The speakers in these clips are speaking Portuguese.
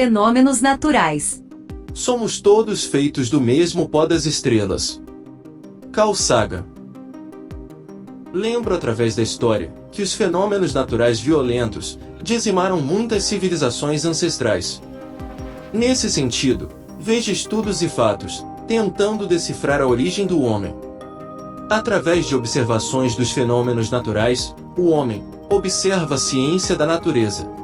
fenômenos naturais. Somos todos feitos do mesmo pó das estrelas. Carl Sagan. Lembro através da história que os fenômenos naturais violentos dizimaram muitas civilizações ancestrais. Nesse sentido, vejo estudos e fatos tentando decifrar a origem do homem. Através de observações dos fenômenos naturais, o homem observa a ciência da natureza.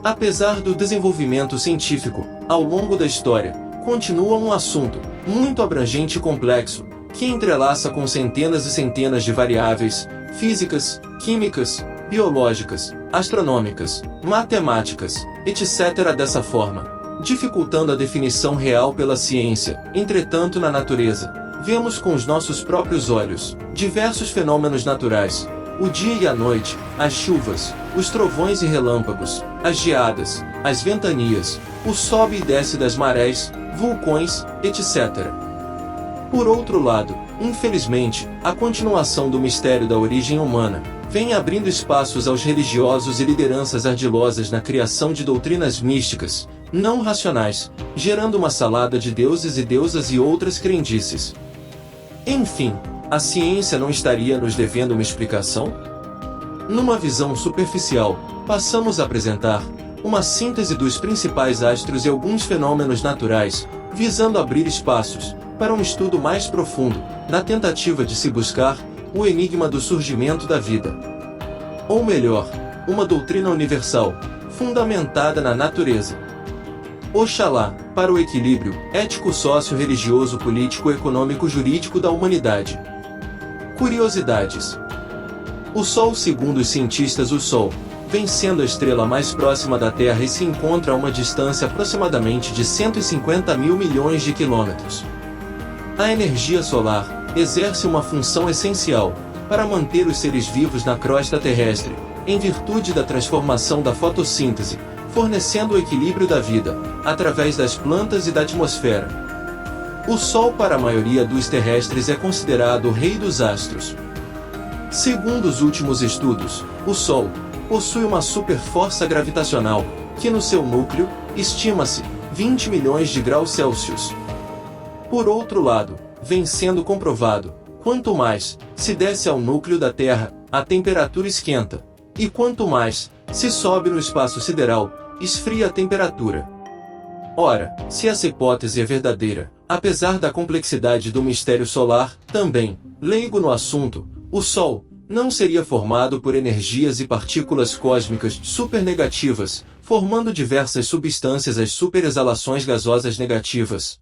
Apesar do desenvolvimento científico, ao longo da história, continua um assunto muito abrangente e complexo, que entrelaça com centenas e centenas de variáveis físicas, químicas, biológicas, astronômicas, matemáticas, etc. dessa forma, dificultando a definição real pela ciência. Entretanto, na natureza, vemos com os nossos próprios olhos diversos fenômenos naturais: o dia e a noite, as chuvas, os trovões e relâmpagos, as geadas, as ventanias, o sobe e desce das marés, vulcões, etc. Por outro lado, infelizmente, a continuação do mistério da origem humana vem abrindo espaços aos religiosos e lideranças ardilosas na criação de doutrinas místicas, não racionais, gerando uma salada de deuses e deusas e outras crendices. Enfim, a ciência não estaria nos devendo uma explicação? Numa visão superficial, passamos a apresentar uma síntese dos principais astros e alguns fenômenos naturais, visando abrir espaços para um estudo mais profundo, na tentativa de se buscar o enigma do surgimento da vida. Ou melhor, uma doutrina universal, fundamentada na natureza. Oxalá, para o equilíbrio ético, sócio-religioso, político, econômico, jurídico da humanidade. Curiosidades. O Sol, segundo os cientistas, o Sol vem sendo a estrela mais próxima da Terra e se encontra a uma distância aproximadamente de 150 mil milhões de quilômetros. A energia solar exerce uma função essencial para manter os seres vivos na crosta terrestre, em virtude da transformação da fotossíntese, fornecendo o equilíbrio da vida, através das plantas e da atmosfera. O Sol, para a maioria dos terrestres, é considerado o rei dos astros. Segundo os últimos estudos, o Sol possui uma superforça gravitacional, que no seu núcleo, estima-se, 20 milhões de graus Celsius. Por outro lado, vem sendo comprovado, quanto mais se desce ao núcleo da Terra, a temperatura esquenta, e quanto mais se sobe no espaço sideral, esfria a temperatura. Ora, se essa hipótese é verdadeira, apesar da complexidade do mistério solar, também, leigo no assunto, o Sol não seria formado por energias e partículas cósmicas supernegativas, formando diversas substâncias, as superexalações gasosas negativas.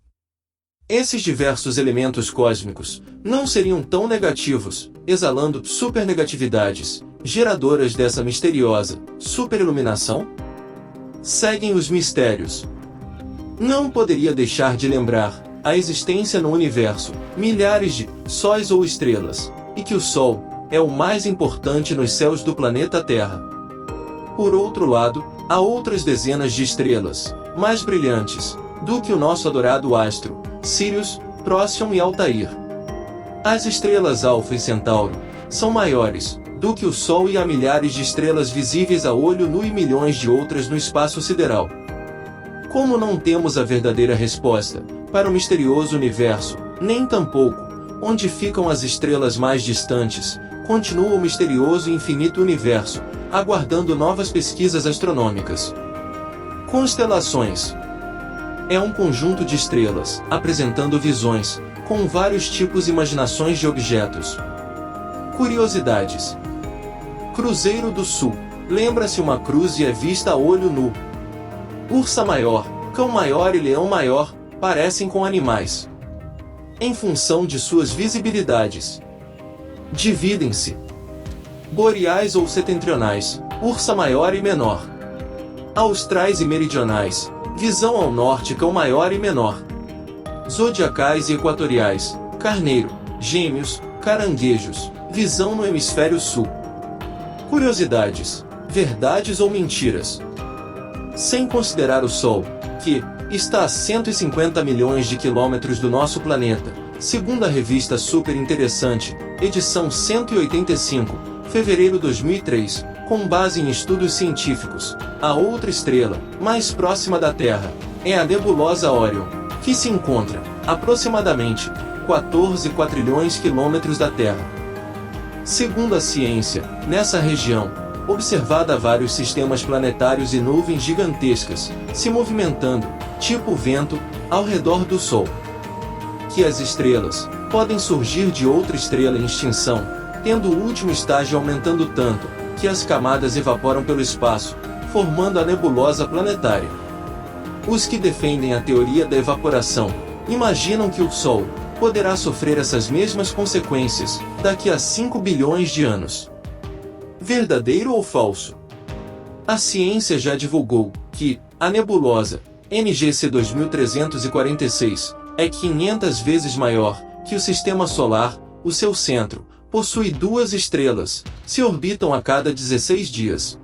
Esses diversos elementos cósmicos não seriam tão negativos, exalando supernegatividades, geradoras dessa misteriosa superiluminação? Seguem os mistérios. Não poderia deixar de lembrar a existência no universo, milhares de sóis ou estrelas, e que o Sol é o mais importante nos céus do planeta Terra. Por outro lado, há outras dezenas de estrelas, mais brilhantes do que o nosso adorado astro, Sirius, Próxion e Altair. As estrelas Alfa e Centauro são maiores do que o Sol e há milhares de estrelas visíveis a olho nu e milhões de outras no espaço sideral. Como não temos a verdadeira resposta para o misterioso universo, nem tampouco onde ficam as estrelas mais distantes, continua o misterioso e infinito universo, aguardando novas pesquisas astronômicas. Constelações. É um conjunto de estrelas, apresentando visões, com vários tipos e imaginações de objetos. Curiosidades. Cruzeiro do Sul. Lembra-se uma cruz e é vista a olho nu. Ursa maior, cão maior e leão maior, parecem com animais. Em função de suas visibilidades. Dividem-se. Boreais ou setentrionais, ursa maior e menor. Austrais e meridionais, visão ao norte, cão maior e menor. Zodiacais e equatoriais, carneiro, gêmeos, caranguejos, visão no hemisfério sul. Curiosidades, verdades ou mentiras. Sem considerar o Sol, que está a 150 milhões de quilômetros do nosso planeta, segundo a revista Super Interessante, edição 185, fevereiro 2003, Com base em estudos científicos, a outra estrela, mais próxima da Terra, é a nebulosa Órion, que se encontra, aproximadamente, 14 quatrilhões quilômetros da Terra. Segundo a ciência, nessa região, observada vários sistemas planetários e nuvens gigantescas, se movimentando, tipo vento, ao redor do Sol. Que as estrelas podem surgir de outra estrela em extinção, tendo o último estágio aumentando tanto, que as camadas evaporam pelo espaço, formando a nebulosa planetária. Os que defendem a teoria da evaporação, imaginam que o Sol poderá sofrer essas mesmas consequências, daqui a 5 bilhões de anos. Verdadeiro ou falso? A ciência já divulgou que a nebulosa NGC 2346 é 500 vezes maior que o Sistema Solar. O seu centro possui 2 estrelas, se orbitam a cada 16 dias.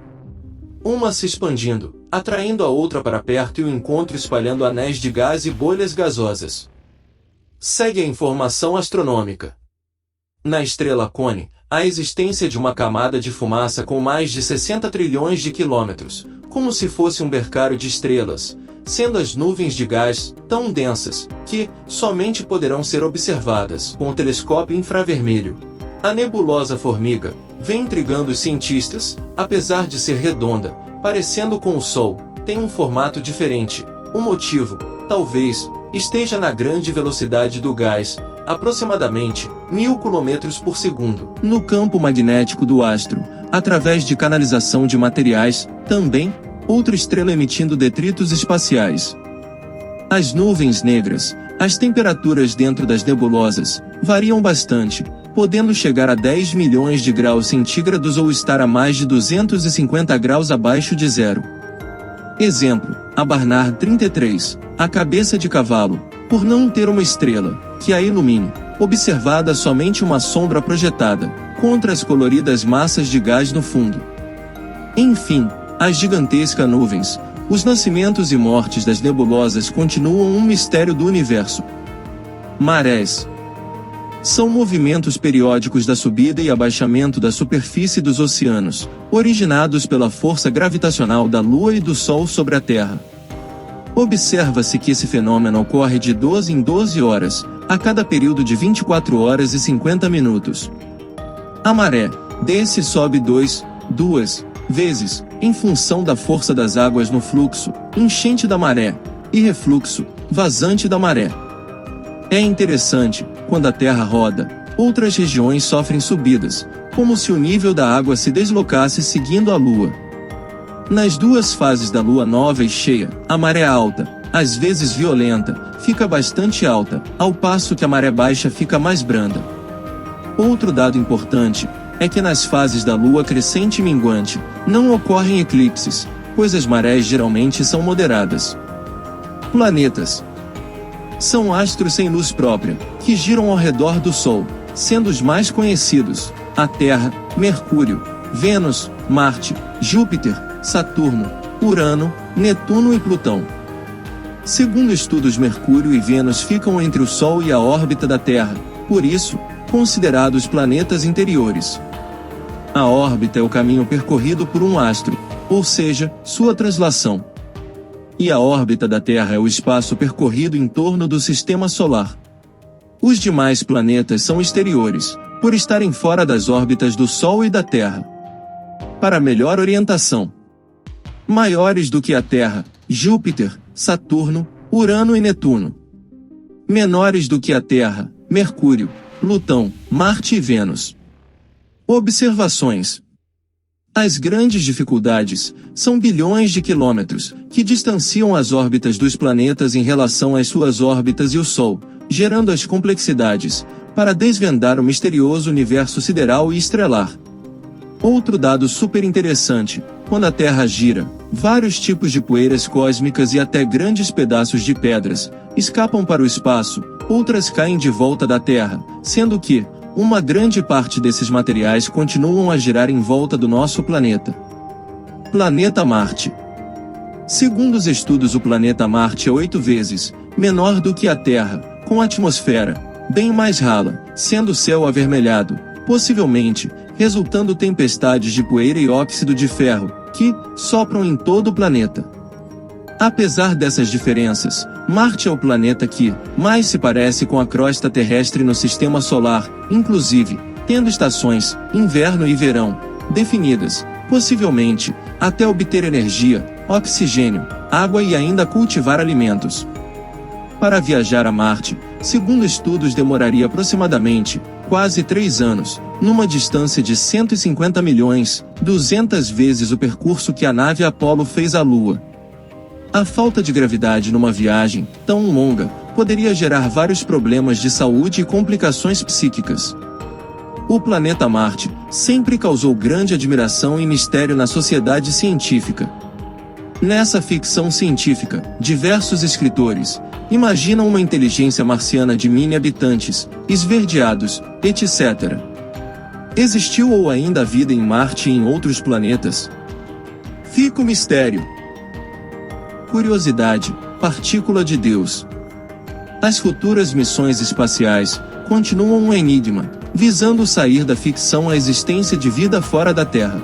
Uma se expandindo, atraindo a outra para perto e o encontro espalhando anéis de gás e bolhas gasosas. Segue a informação astronômica. Na estrela Cone, há a existência de uma camada de fumaça com mais de 60 trilhões de quilômetros, como se fosse um berçário de estrelas, sendo as nuvens de gás tão densas que somente poderão ser observadas com o telescópio infravermelho. A nebulosa Formiga vem intrigando os cientistas, apesar de ser redonda, parecendo com o Sol, tem um formato diferente. O motivo, talvez, esteja na grande velocidade do gás, aproximadamente 1000 km por segundo, no campo magnético do astro, através de canalização de materiais, também, outra estrela emitindo detritos espaciais. As nuvens negras, as temperaturas dentro das nebulosas, variam bastante, podendo chegar a 10 milhões de graus centígrados ou estar a mais de 250 graus abaixo de zero. Exemplo, a Barnard 33, a cabeça de cavalo, por não ter uma estrela que a ilumine, observada somente uma sombra projetada, contra as coloridas massas de gás no fundo. Enfim, as gigantescas nuvens, os nascimentos e mortes das nebulosas continuam um mistério do universo. Marés são movimentos periódicos da subida e abaixamento da superfície dos oceanos, originados pela força gravitacional da Lua e do Sol sobre a Terra. Observa-se que esse fenômeno ocorre de 12 em 12 horas, a cada período de 24 horas e 50 minutos. A maré desce e sobe duas vezes, em função da força das águas no fluxo, enchente da maré, e refluxo, vazante da maré. É interessante, quando a Terra roda, outras regiões sofrem subidas, como se o nível da água se deslocasse seguindo a Lua. Nas 2 fases da Lua nova e cheia, a maré alta, às vezes violenta, fica bastante alta, ao passo que a maré baixa fica mais branda. Outro dado importante é que nas fases da Lua crescente e minguante, não ocorrem eclipses, pois as marés geralmente são moderadas. Planetas são astros sem luz própria, que giram ao redor do Sol, sendo os mais conhecidos a Terra, Mercúrio, Vênus, Marte, Júpiter, Saturno, Urano, Netuno e Plutão. Segundo estudos, Mercúrio e Vênus ficam entre o Sol e a órbita da Terra, por isso, considerados planetas interiores. A órbita é o caminho percorrido por um astro, ou seja, sua translação. E a órbita da Terra é o espaço percorrido em torno do Sistema Solar. Os demais planetas são exteriores, por estarem fora das órbitas do Sol e da Terra. Para melhor orientação: maiores do que a Terra, Júpiter, Saturno, Urano e Netuno. Menores do que a Terra, Mercúrio, Plutão, Marte e Vênus. Observações: as grandes dificuldades são bilhões de quilômetros, que distanciam as órbitas dos planetas em relação às suas órbitas e o Sol, gerando as complexidades para desvendar o misterioso universo sideral e estrelar. Outro dado super interessante: quando a Terra gira, vários tipos de poeiras cósmicas e até grandes pedaços de pedras escapam para o espaço, outras caem de volta da Terra, sendo que uma grande parte desses materiais continuam a girar em volta do nosso planeta. Planeta Marte. Segundo os estudos, o planeta Marte é 8 vezes menor do que a Terra, com atmosfera bem mais rala, sendo o céu avermelhado, possivelmente resultando tempestades de poeira e óxido de ferro, que sopram em todo o planeta. Apesar dessas diferenças, Marte é o planeta que mais se parece com a crosta terrestre no sistema solar, inclusive tendo estações, inverno e verão, definidas, possivelmente, até obter energia, oxigênio, água e ainda cultivar alimentos. Para viajar a Marte, segundo estudos demoraria aproximadamente, quase 3 anos, numa distância de 150 milhões, 200 vezes o percurso que a nave Apollo fez à Lua. A falta de gravidade numa viagem tão longa poderia gerar vários problemas de saúde e complicações psíquicas. O planeta Marte sempre causou grande admiração e mistério na sociedade científica. Nessa ficção científica, diversos escritores imaginam uma inteligência marciana de mini habitantes, esverdeados, etc. Existiu ou ainda há vida em Marte e em outros planetas? Fica o mistério. Curiosidade, partícula de Deus. As futuras missões espaciais continuam um enigma, visando sair da ficção à existência de vida fora da Terra.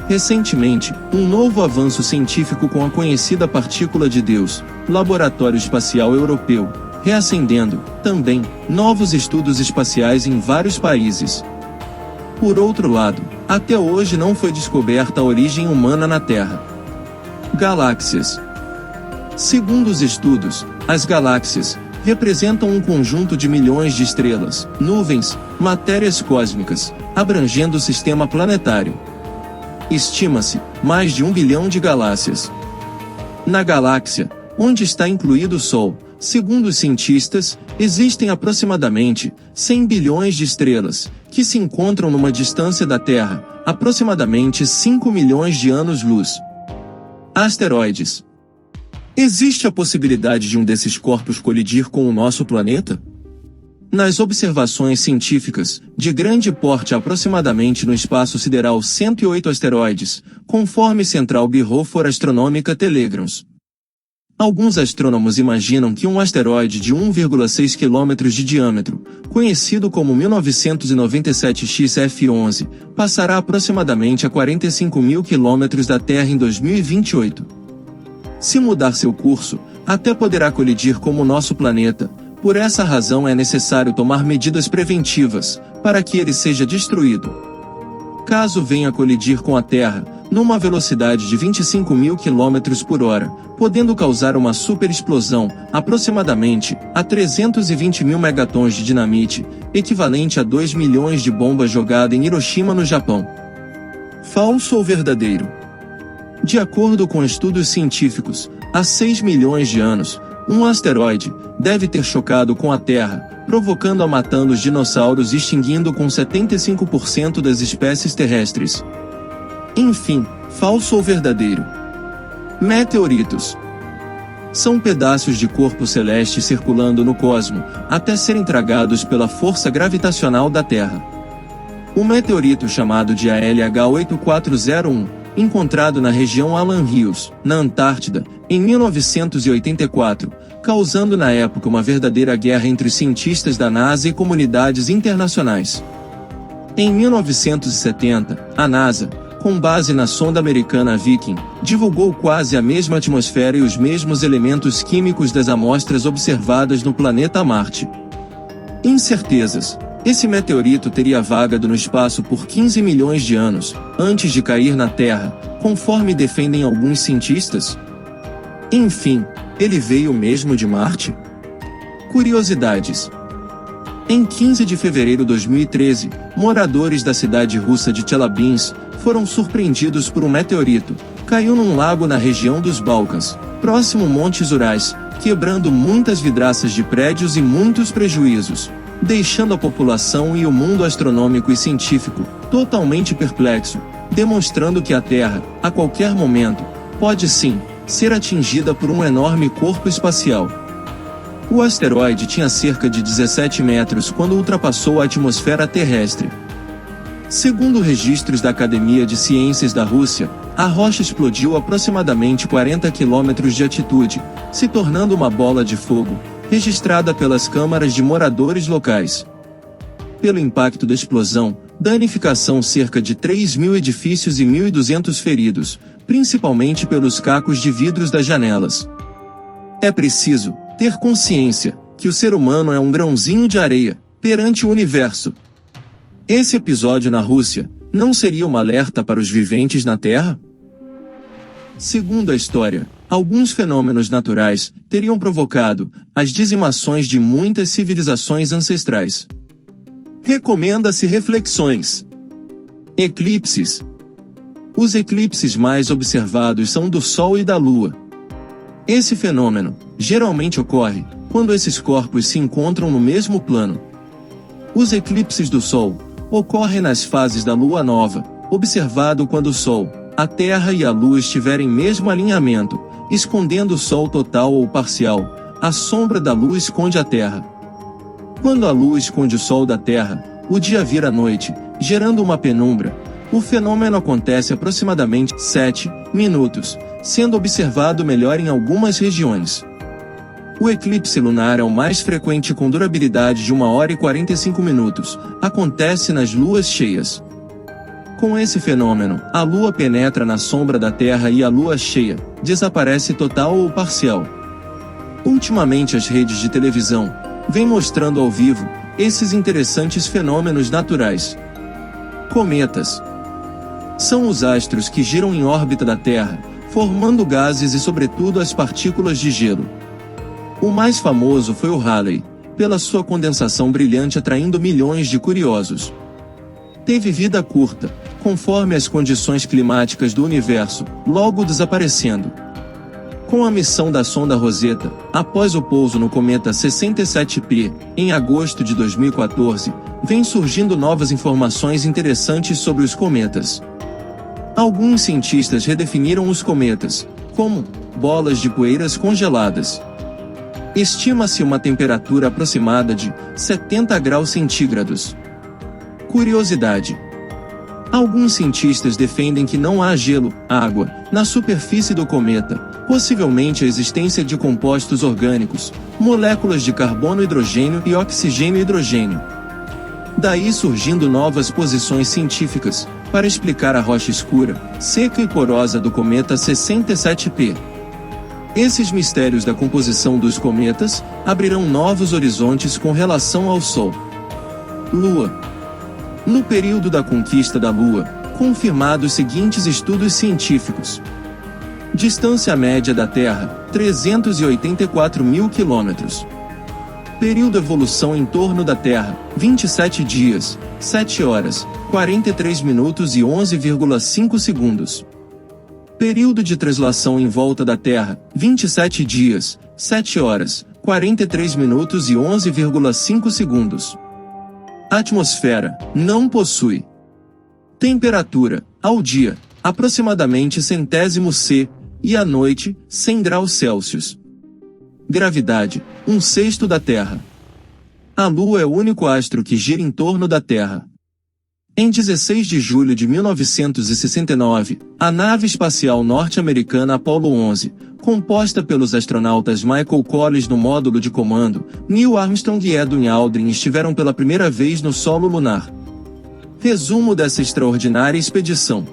Recentemente, um novo avanço científico com a conhecida partícula de Deus, Laboratório Espacial Europeu, reacendendo, também, novos estudos espaciais em vários países. Por outro lado, até hoje não foi descoberta a origem humana na Terra. Galáxias. Segundo os estudos, as galáxias representam um conjunto de milhões de estrelas, nuvens, matérias cósmicas, abrangendo o sistema planetário. Estima-se mais de 1 bilhão de galáxias. Na galáxia, onde está incluído o Sol, segundo os cientistas, existem aproximadamente 100 bilhões de estrelas, que se encontram numa distância da Terra, aproximadamente 5 milhões de anos-luz. Asteroides. Existe a possibilidade de um desses corpos colidir com o nosso planeta? Nas observações científicas, de grande porte aproximadamente no espaço sideral 108 asteroides, conforme Central Bureau for Astronômica Telegrams. Alguns astrônomos imaginam que um asteroide de 1,6 km de diâmetro, conhecido como 1997 XF11, passará aproximadamente a 45 mil quilômetros da Terra em 2028. Se mudar seu curso, até poderá colidir com o nosso planeta. Por essa razão é necessário tomar medidas preventivas, para que ele seja destruído. Caso venha colidir com a Terra, numa velocidade de 25 mil km por hora, podendo causar uma superexplosão, aproximadamente, a 320 mil megatons de dinamite, equivalente a 2 milhões de bombas jogadas em Hiroshima no Japão. Falso ou verdadeiro? De acordo com estudos científicos, há 6 milhões de anos, um asteroide deve ter chocado com a Terra, provocando a matando os dinossauros e extinguindo com 75% das espécies terrestres. Enfim, falso ou verdadeiro? Meteoritos. São pedaços de corpo celeste circulando no cosmo, até serem tragados pela força gravitacional da Terra. O meteorito chamado de ALH 8401, encontrado na região Alan Hills, na Antártida, em 1984, causando na época uma verdadeira guerra entre os cientistas da NASA e comunidades internacionais. Em 1970, a NASA, com base na sonda americana Viking, divulgou quase a mesma atmosfera e os mesmos elementos químicos das amostras observadas no planeta Marte. Incertezas. Esse meteorito teria vagado no espaço por 15 milhões de anos, antes de cair na Terra, conforme defendem alguns cientistas? Enfim, ele veio mesmo de Marte? Curiosidades. Em 15 de fevereiro de 2013, moradores da cidade russa de Chelyabinsk foram surpreendidos por um meteorito. Caiu num lago na região dos Balcãs, próximo Montes Urais, quebrando muitas vidraças de prédios e muitos prejuízos, deixando a população e o mundo astronômico e científico totalmente perplexo, demonstrando que a Terra, a qualquer momento, pode sim, ser atingida por um enorme corpo espacial. O asteroide tinha cerca de 17 metros quando ultrapassou a atmosfera terrestre. Segundo registros da Academia de Ciências da Rússia, a rocha explodiu a aproximadamente 40 km de altitude, se tornando uma bola de fogo, registrada pelas câmaras de moradores locais. Pelo impacto da explosão, Danificação: cerca de 3.000 edifícios e 1.200 feridos, principalmente pelos cacos de vidros das janelas. É preciso ter consciência que o ser humano é um grãozinho de areia perante o universo. Esse episódio na Rússia não seria um alerta para os viventes na Terra? Segundo a história, alguns fenômenos naturais teriam provocado as dizimações de muitas civilizações ancestrais. Recomenda-se reflexões. Eclipses. Os eclipses mais observados são do Sol e da Lua. Esse fenômeno geralmente ocorre quando esses corpos se encontram no mesmo plano. Os eclipses do Sol ocorrem nas fases da Lua nova, observado quando o Sol, a Terra e a Lua estiverem em mesmo alinhamento, escondendo o Sol total ou parcial. A sombra da Lua esconde a Terra. Quando a Lua esconde o Sol da Terra, o dia vira noite, gerando uma penumbra. O fenômeno acontece aproximadamente 7 minutos, sendo observado melhor em algumas regiões. O eclipse lunar é o mais frequente, com durabilidade de 1 hora e 45 minutos. Acontece nas luas cheias. Com esse fenômeno, a Lua penetra na sombra da Terra e a Lua cheia desaparece total ou parcial. Ultimamente as redes de televisão vêm mostrando ao vivo esses interessantes fenômenos naturais. Cometas são os astros que giram em órbita da Terra, formando gases e sobretudo as partículas de gelo. O mais famoso foi o Halley, pela sua condensação brilhante atraindo milhões de curiosos. Teve vida curta, conforme as condições climáticas do universo, logo desaparecendo. Com a missão da sonda Rosetta, após o pouso no cometa 67P, em agosto de 2014, vêm surgindo novas informações interessantes sobre os cometas. Alguns cientistas redefiniram os cometas como bolas de poeiras congeladas. Estima-se uma temperatura aproximada de 70 graus centígrados. Curiosidade: alguns cientistas defendem que não há gelo, água, na superfície do cometa, possivelmente a existência de compostos orgânicos, moléculas de carbono, hidrogênio e oxigênio e hidrogênio. Daí surgindo novas posições científicas para explicar a rocha escura, seca e porosa do cometa 67P. Esses mistérios da composição dos cometas abrirão novos horizontes com relação ao Sol. Lua. No período da conquista da Lua, confirmados os seguintes estudos científicos. Distância média da Terra, 384.000 quilômetros. Período evolução em torno da Terra, 27 dias, 7 horas, 43 minutos e 11,5 segundos. Período de translação em volta da Terra, 27 dias, 7 horas, 43 minutos e 11,5 segundos. Atmosfera, não possui. Temperatura, ao dia, aproximadamente centésimo C, e à noite, 100 graus Celsius. Gravidade, 1/6 da Terra. A Lua é o único astro que gira em torno da Terra. Em 16 de julho de 1969, a nave espacial norte-americana Apollo 11, composta pelos astronautas Michael Collins no módulo de comando, Neil Armstrong e Edwin Aldrin estiveram pela primeira vez no solo lunar. Resumo dessa extraordinária expedição.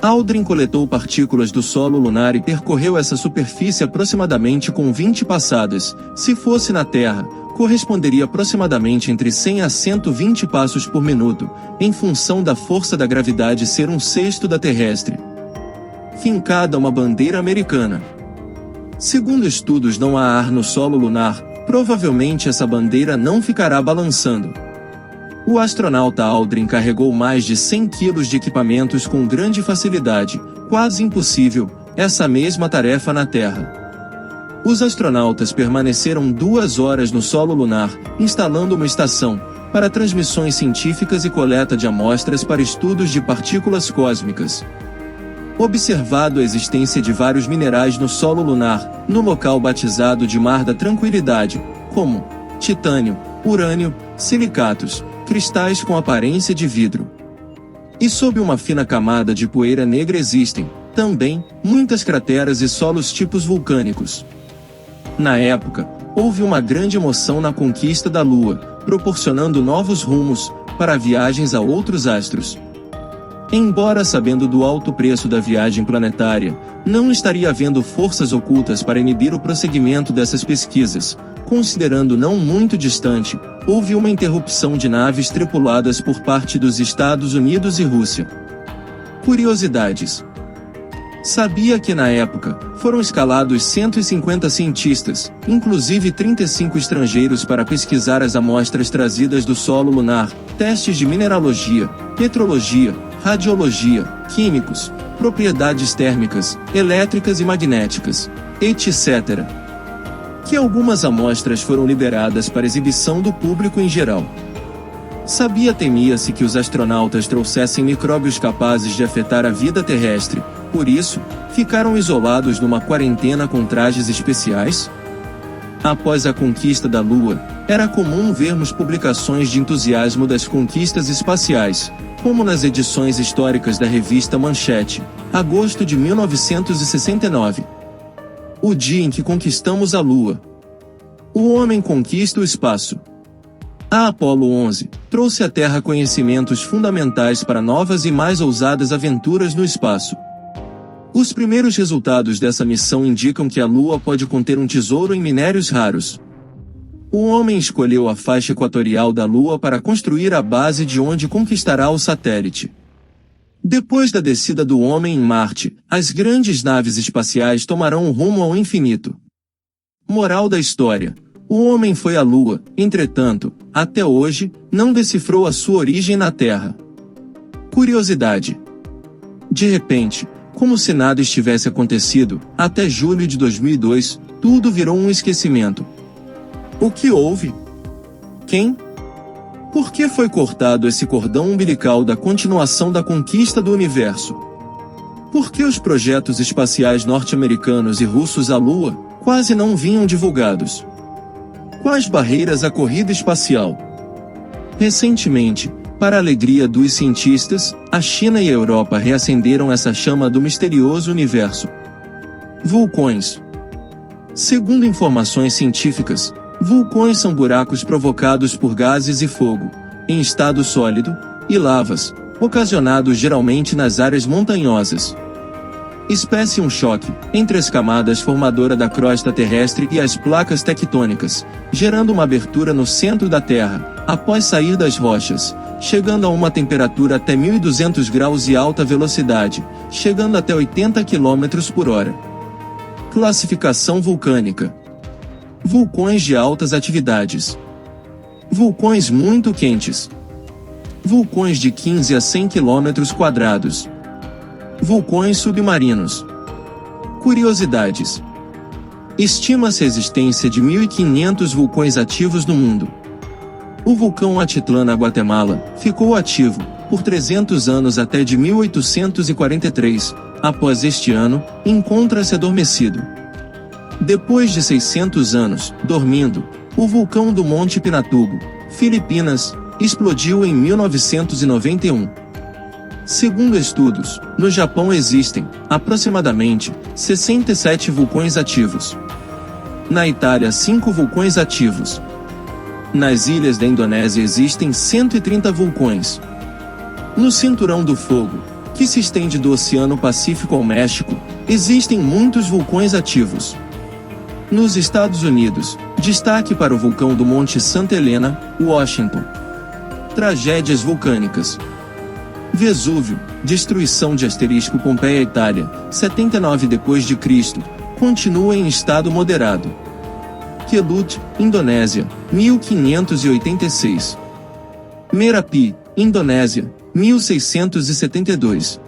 Aldrin coletou partículas do solo lunar e percorreu essa superfície aproximadamente com 20 passadas. Se fosse na Terra, corresponderia aproximadamente entre 100 a 120 passos por minuto, em função da força da gravidade ser 1/6 da terrestre. Fincada uma bandeira americana. Segundo estudos, não há ar no solo lunar, provavelmente essa bandeira não ficará balançando. O astronauta Aldrin carregou mais de 100 quilos de equipamentos com grande facilidade, quase impossível, essa mesma tarefa na Terra. Os astronautas permaneceram 2 horas no solo lunar, instalando uma estação para transmissões científicas e coleta de amostras para estudos de partículas cósmicas. Observado a existência de vários minerais no solo lunar, no local batizado de Mar da Tranquilidade, como titânio, urânio, silicatos, cristais com aparência de vidro. E sob uma fina camada de poeira negra existem, também, muitas crateras e solos tipos vulcânicos. Na época, houve uma grande emoção na conquista da Lua, proporcionando novos rumos para viagens a outros astros. Embora sabendo do alto preço da viagem planetária, não estaria havendo forças ocultas para inibir o prosseguimento dessas pesquisas. Considerando não muito distante, houve uma interrupção de naves tripuladas por parte dos Estados Unidos e Rússia. Curiosidades. Sabia que na época, foram escalados 150 cientistas, inclusive 35 estrangeiros para pesquisar as amostras trazidas do solo lunar, testes de mineralogia, petrologia, radiologia, químicos, propriedades térmicas, elétricas e magnéticas, etc. Que algumas amostras foram liberadas para exibição do público em geral. Temia-se que os astronautas trouxessem micróbios capazes de afetar a vida terrestre, por isso, ficaram isolados numa quarentena com trajes especiais? Após a conquista da Lua, era comum vermos publicações de entusiasmo das conquistas espaciais, como nas edições históricas da revista Manchete, agosto de 1969. O dia em que conquistamos a Lua. O homem conquista o espaço. A Apollo 11 trouxe à Terra conhecimentos fundamentais para novas e mais ousadas aventuras no espaço. Os primeiros resultados dessa missão indicam que a Lua pode conter um tesouro em minérios raros. O homem escolheu a faixa equatorial da Lua para construir a base de onde conquistará o satélite. Depois da descida do homem em Marte, as grandes naves espaciais tomarão um rumo ao infinito. Moral da história: o homem foi à Lua, entretanto, até hoje, não decifrou a sua origem na Terra. Curiosidade. De repente, como se nada estivesse acontecido, até julho de 2002, tudo virou um esquecimento. O que houve? Quem? Por que foi cortado esse cordão umbilical da continuação da conquista do universo? Por que os projetos espaciais norte-americanos e russos à Lua quase não vinham divulgados? Quais barreiras à corrida espacial? Recentemente, para a alegria dos cientistas, a China e a Europa reacenderam essa chama do misterioso universo. Vulcões. Segundo informações científicas, vulcões são buracos provocados por gases e fogo, em estado sólido, e lavas, ocasionados geralmente nas áreas montanhosas. Espécie um choque entre as camadas formadoras da crosta terrestre e as placas tectônicas, gerando uma abertura no centro da Terra, após sair das rochas, chegando a uma temperatura até 1200 graus e alta velocidade, chegando até 80 km por hora. Classificação vulcânica. Vulcões de altas atividades. Vulcões muito quentes. Vulcões de 15 a 100 km². Vulcões submarinos. Curiosidades. Estima-se a existência de 1.500 vulcões ativos no mundo. O vulcão Atitlán na Guatemala ficou ativo por 300 anos até de 1843. Após este ano, encontra-se adormecido. Depois de 600 anos, dormindo, o vulcão do Monte Pinatubo, Filipinas, explodiu em 1991. Segundo estudos, no Japão existem, aproximadamente, 67 vulcões ativos. Na Itália 5 vulcões ativos. Nas ilhas da Indonésia existem 130 vulcões. No Cinturão do Fogo, que se estende do Oceano Pacífico ao México, existem muitos vulcões ativos. Nos Estados Unidos, destaque para o vulcão do Monte Santa Helena, Washington. Tragédias vulcânicas. Vesúvio, destruição de asterisco Pompeia Itália, 79 d.C., continua em estado moderado. Kelut, Indonésia, 1586. Merapi, Indonésia, 1672.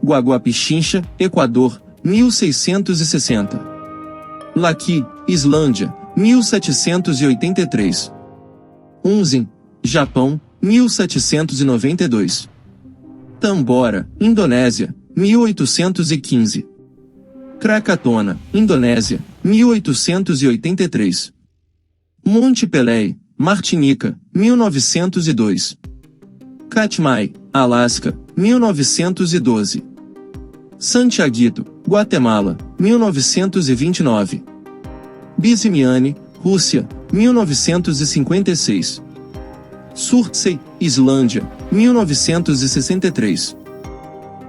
Guaguapichincha, Equador, 1660. Laki, Islândia, 1783. Unzen, Japão, 1792. Tambora, Indonésia, 1815. Krakatona, Indonésia, 1883. Monte Pelé, Martinica, 1902. Katmai, Alasca, 1912. Santiaguito, Guatemala, 1929. Bizimiane, Rússia, 1956. Surtsey, Islândia, 1963.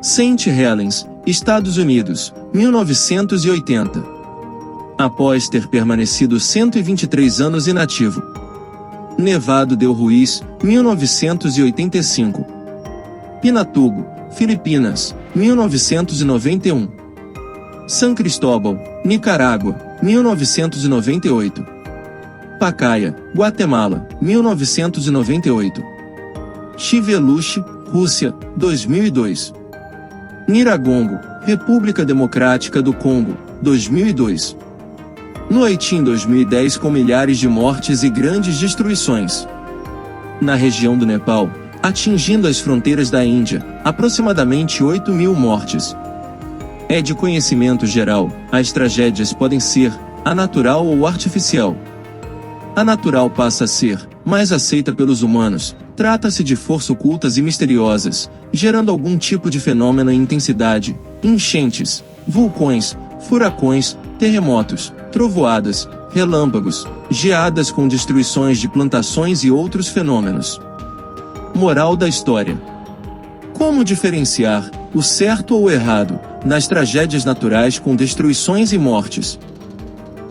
St. Helens, Estados Unidos, 1980. Após ter permanecido 123 anos inativo. Nevado del Ruiz, 1985. Pinatubo, Filipinas, 1991. San Cristóbal, Nicarágua, 1998. Pacaya, Guatemala, 1998. Chiveluche, Rússia, 2002. Niragongo, República Democrática do Congo, 2002. No Haiti em 2010 com milhares de mortes e grandes destruições. Na região do Nepal, atingindo as fronteiras da Índia, aproximadamente 8.000 mortes. É de conhecimento geral, as tragédias podem ser a natural ou artificial. A natural passa a ser mais aceita pelos humanos, trata-se de forças ocultas e misteriosas, gerando algum tipo de fenômeno em intensidade, enchentes, vulcões, furacões, terremotos, trovoadas, relâmpagos, geadas com destruições de plantações e outros fenômenos. Moral da história: como diferenciar o certo ou o errado nas tragédias naturais com destruições e mortes?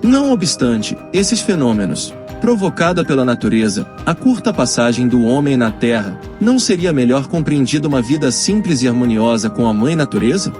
Não obstante esses fenômenos, provocada pela natureza, a curta passagem do homem na Terra, não seria melhor compreendida uma vida simples e harmoniosa com a Mãe Natureza?